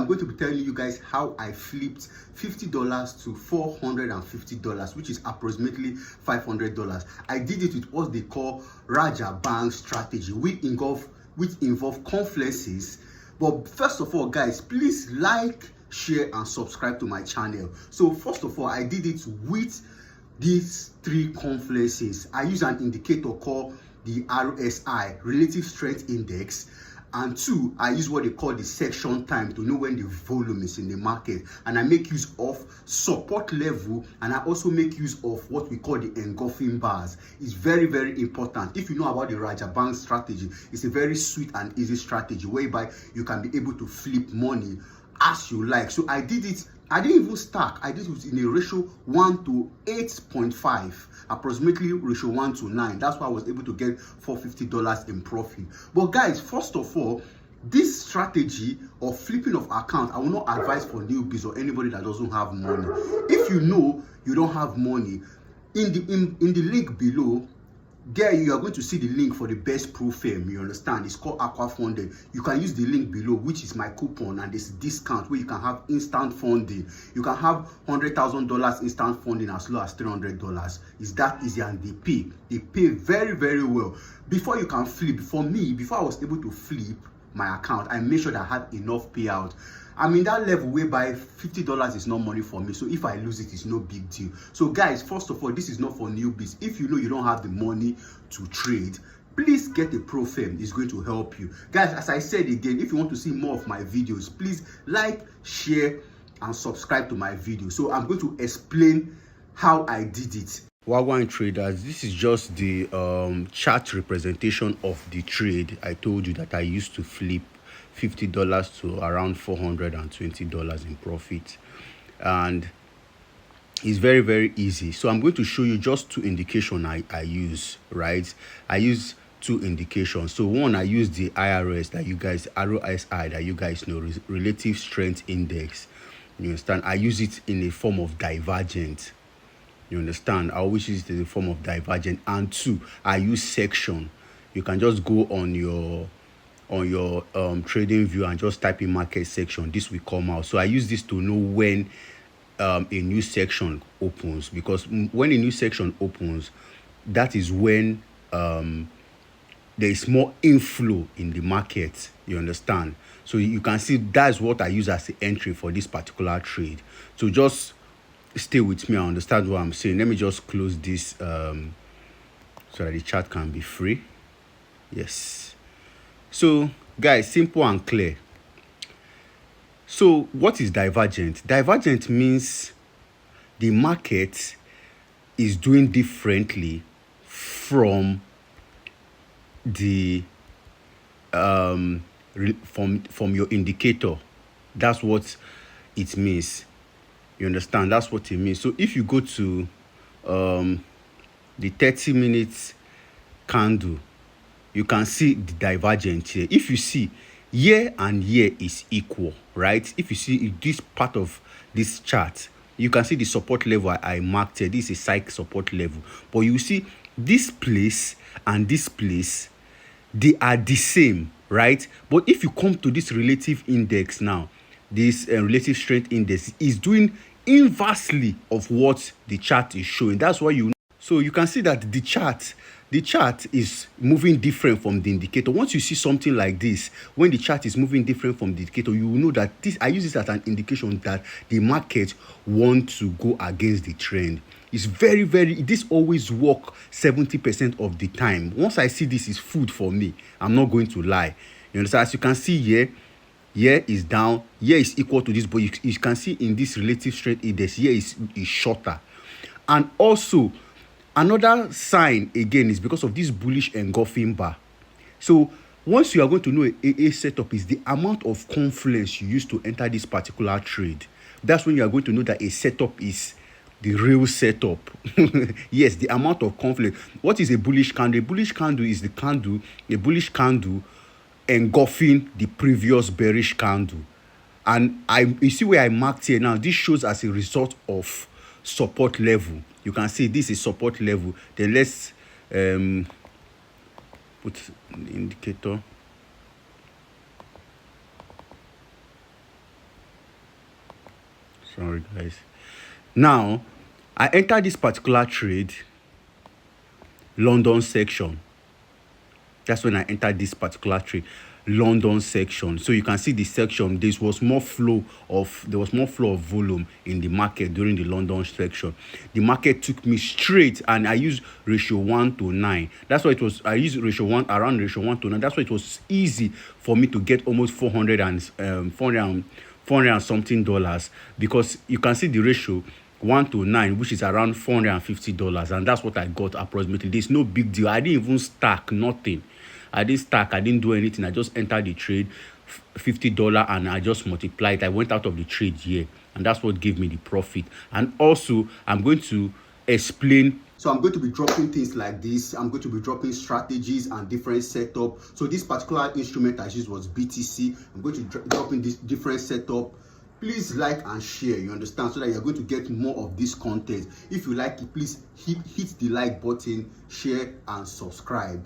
I'm going to be telling you guys how I flipped $50 to $450, which is approximately $500. I did it with what they call Raja Bang strategy, which involve confluences. But first of all, guys, please like, share and subscribe to my channel. So first of all, I did it with these three confluences. I use an indicator called the RSI, Relative Strength Index, and two, I use what they call the section time to know when the volume is in the market, and I make use of support level, and I also make use of what we call the engulfing bars. It's very, very important. If you know about the Raja Bang strategy, it's a very sweet and easy strategy whereby you can be able to flip money as you like. So I did it. I didn't even stack. I did it in a ratio 1 to 8.5, approximately ratio 1 to 9. That's why I was able to get $450 in profit. But guys, first of all, this strategy of flipping of account, I will not advise for newbies or anybody that doesn't have money. If you know you don't have money, in the link below, there you are going to see the link for the best proof firm. You understand? It's called Aqua Funding. You can use the link below, which is my coupon, and this discount where you can have instant funding. You can have $100,000 instant funding as low as $300. It's that easy, and they pay very, very well. Before you can flip, for me, before I was able to flip my account, I made sure that I had enough payout. I'm in that level whereby $50 is not money for me, so if I lose it, it's no big deal. So guys, first of all, this is not for newbies. If you know you don't have the money to trade, please get a pro firm. It's going to help you. Guys, as I said again, if you want to see more of my videos, please like, share and subscribe to my video. So I'm going to explain how I did it. Wagwan traders, this is just the chart representation of the trade. I told you that I used to flip $50 to around $420 in profit, and it's very, very easy. So I'm going to show you just two indications I use, right? I use two indications. So one, I use the RSI that you guys know, Relative Strength Index. You understand? I use it in a form of divergent. You understand? I always use it in the form of divergent. And two, I use section. You can just go on your trading view and just type in market section. This will come out. So I use this to know when a new section opens, because when a new section opens, that is when there is more inflow in the market. You understand? So you can see that's what I use as the entry for this particular trade. So just stay with me and understand what I'm saying. Let me just close this so that the chart can be free. Yes. So guys, simple and clear. So what is divergent? Divergent means the market is doing differently from the from your indicator. That's what it means. You understand? That's what it means. So if you go to the 30 minutes candle, you can see the divergent here. If you see year and year is equal, right? If you see this part of this chart, you can see the support level I marked here. This is a psych support level. But you see this place and this place, they are the same, right? But if you come to this relative index now, this relative strength index is doing inversely of what the chart is showing. That's why you know. So you can see that the chart is moving different from the indicator. Once you see something like this, when the chart is moving different from the indicator, you will know that I use this as an indication that the market wants to go against the trend. It's very, this always work 70% of the time. Once I see this is food for me, I'm not going to lie. You understand? As you can see here, here is down, here is equal to this, but you can see in this relative strength index, here is shorter. And also, another sign again is because of this bullish engulfing bar. So once you are going to know a setup is the amount of confluence you use to enter this particular trade. That's when you are going to know that a setup is the real setup. Yes, the amount of confluence. What is a bullish candle? A bullish candle is a bullish candle engulfing the previous bearish candle. And you see where I marked here now, this shows as a result of support level. You can see this is support level. Then let's put the indicator. Sorry guys. Now I entered this particular trade London section. That's when I entered this particular trade London section. So you can see the section, there was more flow of volume in the market during the London section. The market took me straight, and I used ratio 1:9. That's why it was, I used ratio 1, around ratio 1:9. That's why it was easy for me to get almost 400 and something dollars, because you can see the ratio 1:9, which is around $450, and that's what I got approximately. There's no big deal. I didn't even stack nothing. I didn't do anything. I just entered the trade, $50, and I just multiplied. I went out of the trade here, and that's what gave me the profit. And also, I'm going to explain. So I'm going to be dropping things like this. I'm going to be dropping strategies and different setup. So this particular instrument I used was BTC. I'm going to drop in this different setup. Please like and share, you understand, so that you're going to get more of this content. If you like it, please hit the like button, share and subscribe.